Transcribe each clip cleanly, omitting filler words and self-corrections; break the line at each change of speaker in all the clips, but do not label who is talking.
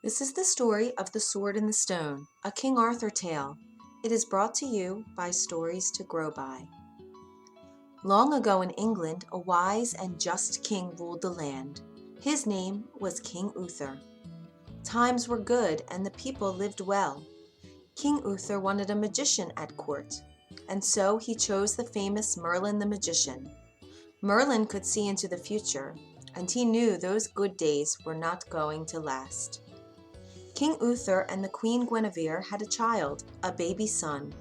This is the story of The Sword and the Stone, a King Arthur tale. It is brought to you by Stories to Grow By. Long ago in England, a wise and just king ruled the land. His name was King Uther. Times were good and the people lived well. King Uther wanted a magician at court, and so he chose the famous Merlin the magician. Merlin could see into the future, and he knew those good days were not going to last. King Uther and the Queen Guinevere had a child, a baby son.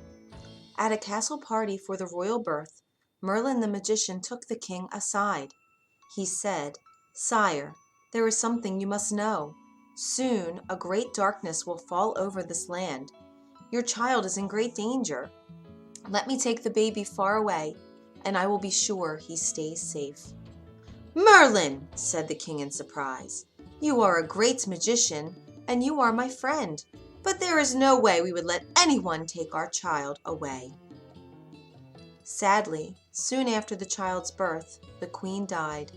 At a castle party for the royal birth, Merlin the magician took the king aside. He said, "Sire, there is something you must know. Soon a great darkness will fall over this land. Your child is in great danger. Let me take the baby far away, and I will be sure he stays safe." "Merlin," said the king in surprise, "you are a great magician, and you are my friend, but there is no way we would let anyone take our child away." Sadly, soon after the child's birth, the queen died.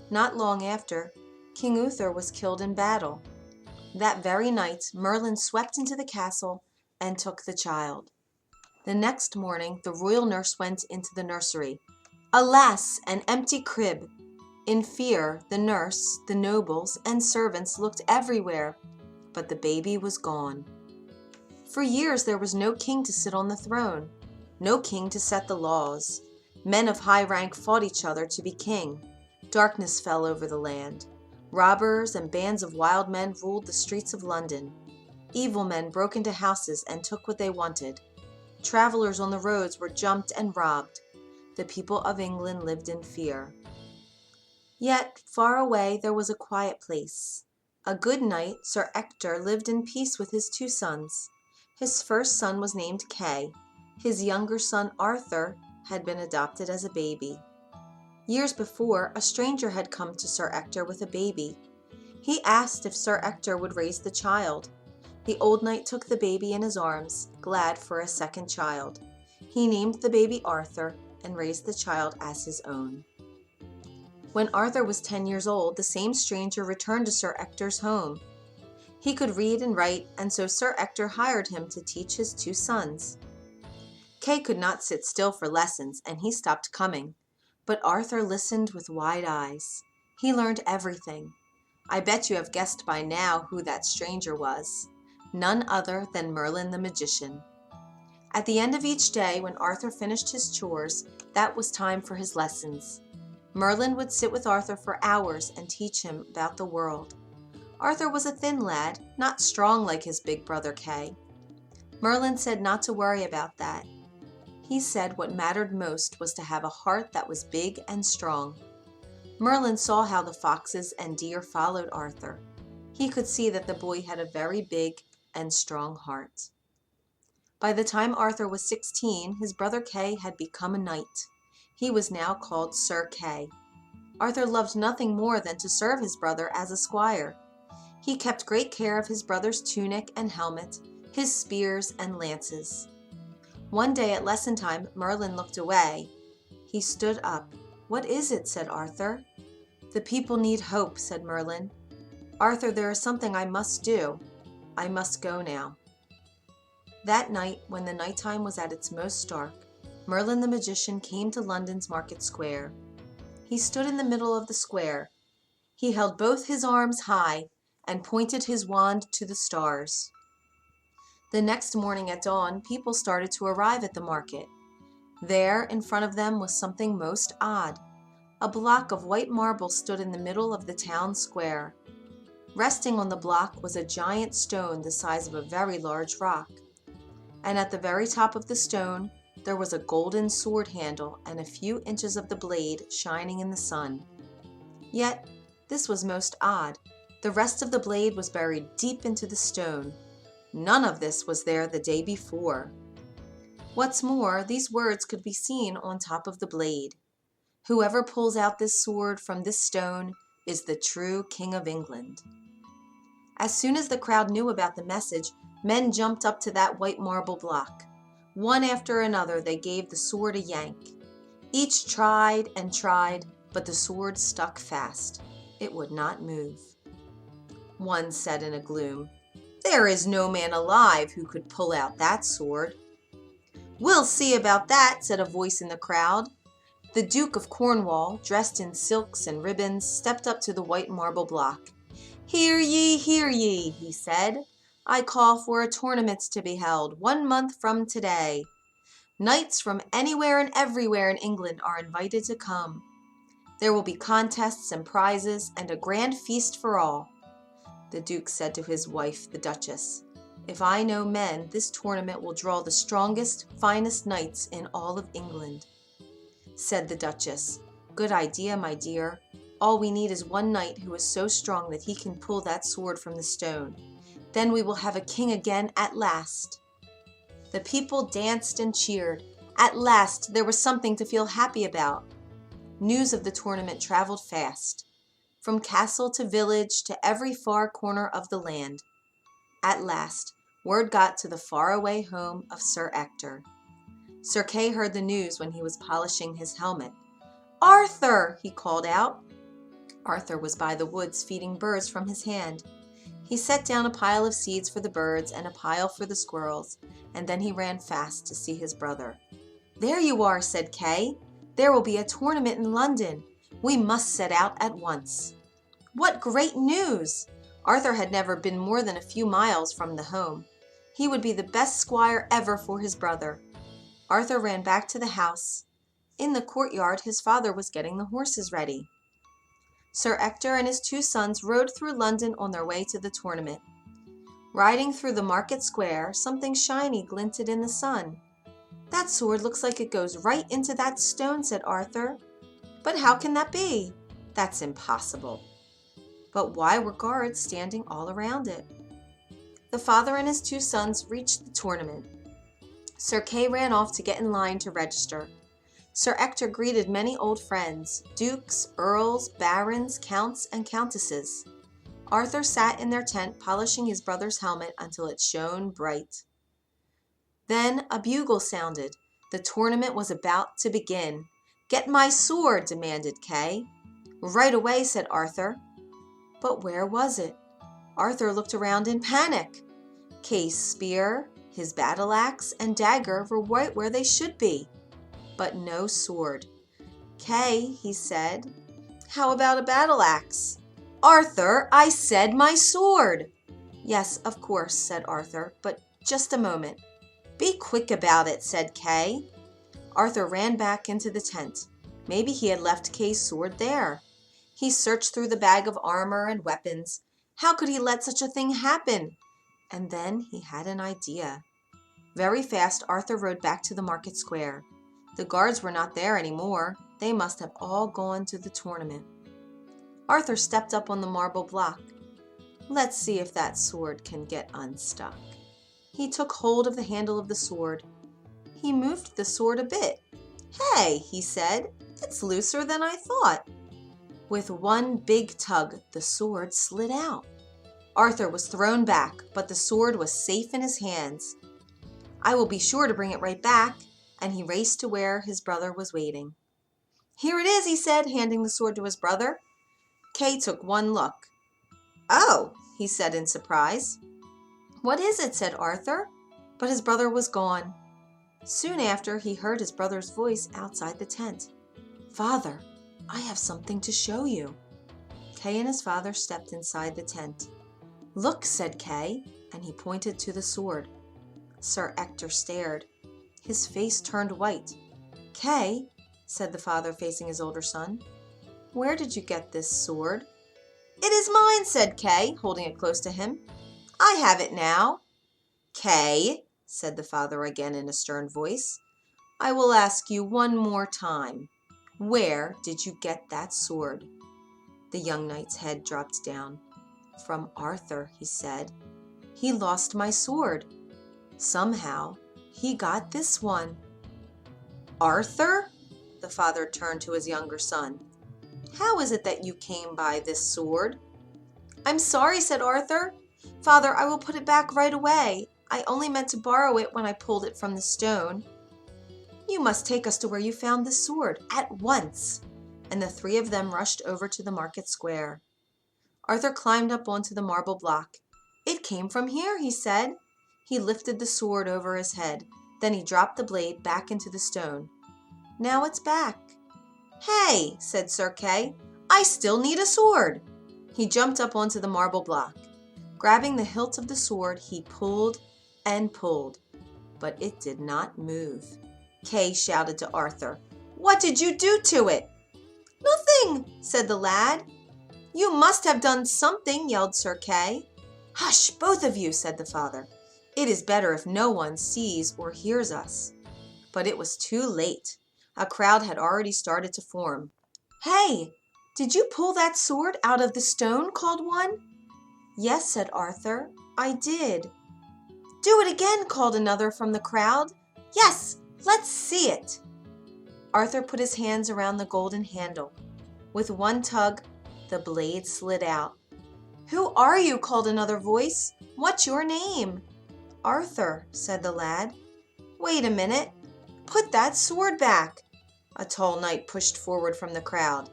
Not long after, King Uther was killed in battle. That very night, Merlin swept into the castle and took the child. The next morning, the royal nurse went into the nursery. Alas, an empty crib! In fear, the nurse, the nobles, and servants looked everywhere, but the baby was gone. For years there was no king to sit on the throne, no king to set the laws. Men of high rank fought each other to be king. Darkness fell over the land. Robbers and bands of wild men ruled the streets of London. Evil men broke into houses and took what they wanted. Travelers on the roads were jumped and robbed. The people of England lived in fear. Yet, far away there was a quiet place. A good knight, Sir Ector, lived in peace with his two sons. His first son was named Kay. His younger son, Arthur, had been adopted as a baby. Years before, a stranger had come to Sir Ector with a baby. He asked if Sir Ector would raise the child. The old knight took the baby in his arms, glad for a second child. He named the baby Arthur and raised the child as his own. When Arthur was 10 years old, the same stranger returned to Sir Ector's home. He could read and write, and so Sir Ector hired him to teach his two sons. Kay could not sit still for lessons, and he stopped coming. But Arthur listened with wide eyes. He learned everything. I bet you have guessed by now who that stranger was. None other than Merlin the magician. At the end of each day, when Arthur finished his chores, that was time for his lessons. Merlin would sit with Arthur for hours and teach him about the world. Arthur was a thin lad, not strong like his big brother Kay. Merlin said not to worry about that. He said what mattered most was to have a heart that was big and strong. Merlin saw how the foxes and deer followed Arthur. He could see that the boy had a very big and strong heart. By the time Arthur was 16, his brother Kay had become a knight. He was now called Sir Kay. Arthur loved nothing more than to serve his brother as a squire. He kept great care of his brother's tunic and helmet, his spears and lances. One day at lesson time, Merlin looked away. He stood up. "What is it?" said Arthur. "The people need hope," said Merlin. "Arthur, there is something I must do. I must go now." That night, when the nighttime was at its most dark, Merlin the magician came to London's market square. He stood in the middle of the square. He held both his arms high and pointed his wand to the stars. The next morning at dawn, people started to arrive at the market. There, in front of them, was something most odd. A block of white marble stood in the middle of the town square. Resting on the block was a giant stone the size of a very large rock. And at the very top of the stone, there was a golden sword handle and a few inches of the blade shining in the sun. Yet, this was most odd. The rest of the blade was buried deep into the stone. None of this was there the day before. What's more, these words could be seen on top of the blade. "Whoever pulls out this sword from this stone is the true King of England." As soon as the crowd knew about the message, men jumped up to that white marble block. One after another, they gave the sword a yank. Each tried and tried, but the sword stuck fast. It would not move. one said in a gloom. "There is no man alive who could pull out that sword." "We'll see about that," said a voice in the crowd. The Duke of Cornwall, dressed in silks and ribbons, stepped up to the white marble block. Hear ye, he said. "I call for a tournament to be held 1 month from today. Knights from anywhere and everywhere in England are invited to come. There will be contests and prizes and a grand feast for all." The Duke said to his wife, the Duchess, "If I know men, this tournament will draw the strongest, finest knights in all of England." Said the Duchess, "Good idea, my dear. All we need is one knight who is so strong that he can pull that sword from the stone. Then we will have a king again at last." The people danced and cheered. At last there was something to feel happy about. News of the tournament traveled fast, from castle to village to every far corner of the land. At last, word got to the faraway home of Sir Ector. Sir Kay heard the news when he was polishing his helmet. "Arthur!" he called out. Arthur was by the woods feeding birds from his hand. He set down a pile of seeds for the birds and a pile for the squirrels, and then he ran fast to see his brother. "There you are," said Kay. "There will be a tournament in London. We must set out at once." What great news! Arthur had never been more than a few miles from the home. He would be the best squire ever for his brother. Arthur ran back to the house. In the courtyard, his father was getting the horses ready. Sir Ector and his 2 sons rode through London on their way to the tournament. Riding through the market square, something shiny glinted in the sun. "That sword looks like it goes right into that stone," said Arthur. "But how can that be? That's impossible." But why were guards standing all around it? The father and his 2 sons reached the tournament. Sir Kay ran off to get in line to register. Sir Ector greeted many old friends, dukes, earls, barons, counts, and countesses. Arthur sat in their tent polishing his brother's helmet until it shone bright. Then a bugle sounded. The tournament was about to begin. "Get my sword," demanded Kay. "Right away," said Arthur. But where was it? Arthur looked around in panic. Kay's spear, his battle axe, and dagger were right where they should be, but no sword. "Kay," he said, "how about a battle axe?" "Arthur, I said my sword." "Yes, of course," said Arthur, "but just a moment." "Be quick about it," said Kay. Arthur ran back into the tent. Maybe he had left Kay's sword there. He searched through the bag of armor and weapons. How could he let such a thing happen? And then he had an idea. Very fast, Arthur rode back to the market square. The guards were not there anymore. They must have all gone to the tournament. Arthur stepped up on the marble block. "Let's see if that sword can get unstuck." He took hold of the handle of the sword. He moved the sword a bit. "Hey," he said, "it's looser than I thought." With one big tug, the sword slid out. Arthur was thrown back, but the sword was safe in his hands. "I will be sure to bring it right back," and he raced to where his brother was waiting. "Here it is," he said, handing the sword to his brother. Kay took one look. "Oh," he said in surprise. "What is it?" said Arthur, but his brother was gone. Soon after, he heard his brother's voice outside the tent. "Father, I have something to show you." Kay and his father stepped inside the tent. "Look," said Kay, and he pointed to the sword. Sir Ector stared. His face turned white. "Kay," said the father, facing his older son, "where did you get this sword?" "It is mine," said Kay, holding it close to him. "I have it now." "Kay," said the father again in a stern voice, "I will ask you one more time. Where did you get that sword?" The young knight's head dropped down. "From Arthur," he said. "He lost my sword. Somehow, he got this one." "Arthur?" The father turned to his younger son. "How is it that you came by this sword?" "I'm sorry," said Arthur. "Father, I will put it back right away. I only meant to borrow it when I pulled it from the stone." "You must take us to where you found this sword, at once." And the 3 of them rushed over to the market square. Arthur climbed up onto the marble block. "It came from here," he said. He lifted the sword over his head. Then he dropped the blade back into the stone. "Now it's back." "Hey," said Sir Kay, "I still need a sword." He jumped up onto the marble block. Grabbing the hilt of the sword, he pulled and pulled, but it did not move. Kay shouted to Arthur, "What did you do to it?" "Nothing," said the lad. "You must have done something," yelled Sir Kay. "Hush, both of you," said the father. "It is better if no one sees or hears us." But it was too late. A crowd had already started to form. "Hey, did you pull that sword out of the stone?" called one. "Yes," said Arthur, "I did." "Do it again," called another from the crowd. "Yes, let's see it." Arthur put his hands around the golden handle. With one tug, the blade slid out. "Who are you?" called another voice. "What's your name?" "Arthur," said the lad. "Wait a minute. Put that sword back." A tall knight pushed forward from the crowd.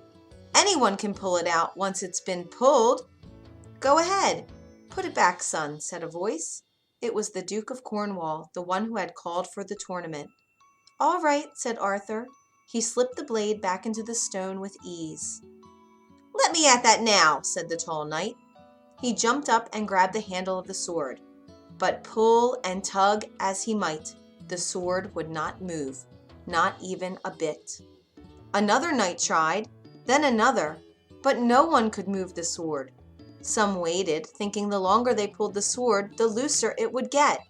"Anyone can pull it out once it's been pulled." "Go ahead. Put it back, son," said a voice. It was the Duke of Cornwall, the one who had called for the tournament. "All right," said Arthur. He slipped the blade back into the stone with ease. "Let me at that now," said the tall knight. He jumped up and grabbed the handle of the sword. But pull and tug as he might, the sword would not move, not even a bit. Another knight tried, then another, but no one could move the sword. Some waited, thinking the longer they pulled the sword, the looser it would get.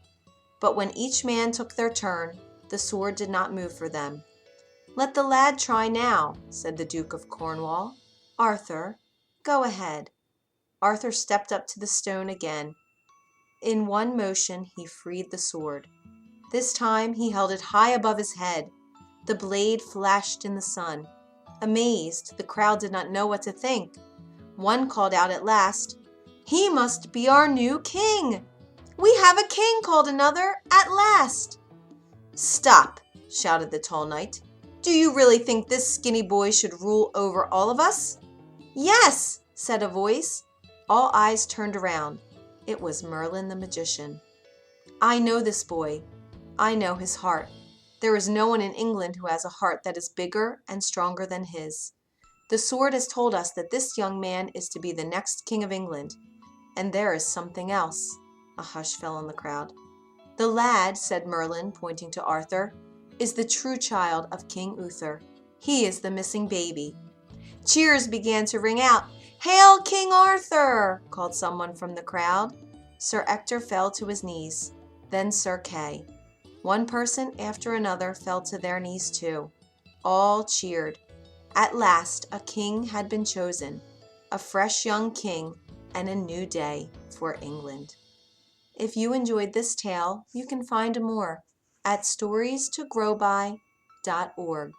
But when each man took their turn, the sword did not move for them. "Let the lad try now," said the Duke of Cornwall. "Arthur, go ahead." Arthur stepped up to the stone again. In one motion, he freed the sword. This time, he held it high above his head. The blade flashed in the sun. Amazed, the crowd did not know what to think. One called out at last, "He must be our new king." "We have a king," called another, "at last." "Stop," shouted the tall knight. "Do you really think this skinny boy should rule over all of us?" "Yes," said a voice. All eyes turned around. It was Merlin the magician. "I know this boy. I know his heart. There is no one in England who has a heart that is bigger and stronger than his. The sword has told us that this young man is to be the next king of England. And there is something else." A hush fell on the crowd. "The lad," said Merlin, pointing to Arthur, "is the true child of King Uther. He is the missing baby." Cheers began to ring out. "Hail King Arthur!" called someone from the crowd. Sir Ector fell to his knees. Then Sir Kay. One person after another fell to their knees too. All cheered. At last a king had been chosen, a fresh young king, and a new day for England. If you enjoyed this tale, you can find more at storiestogrowby.org.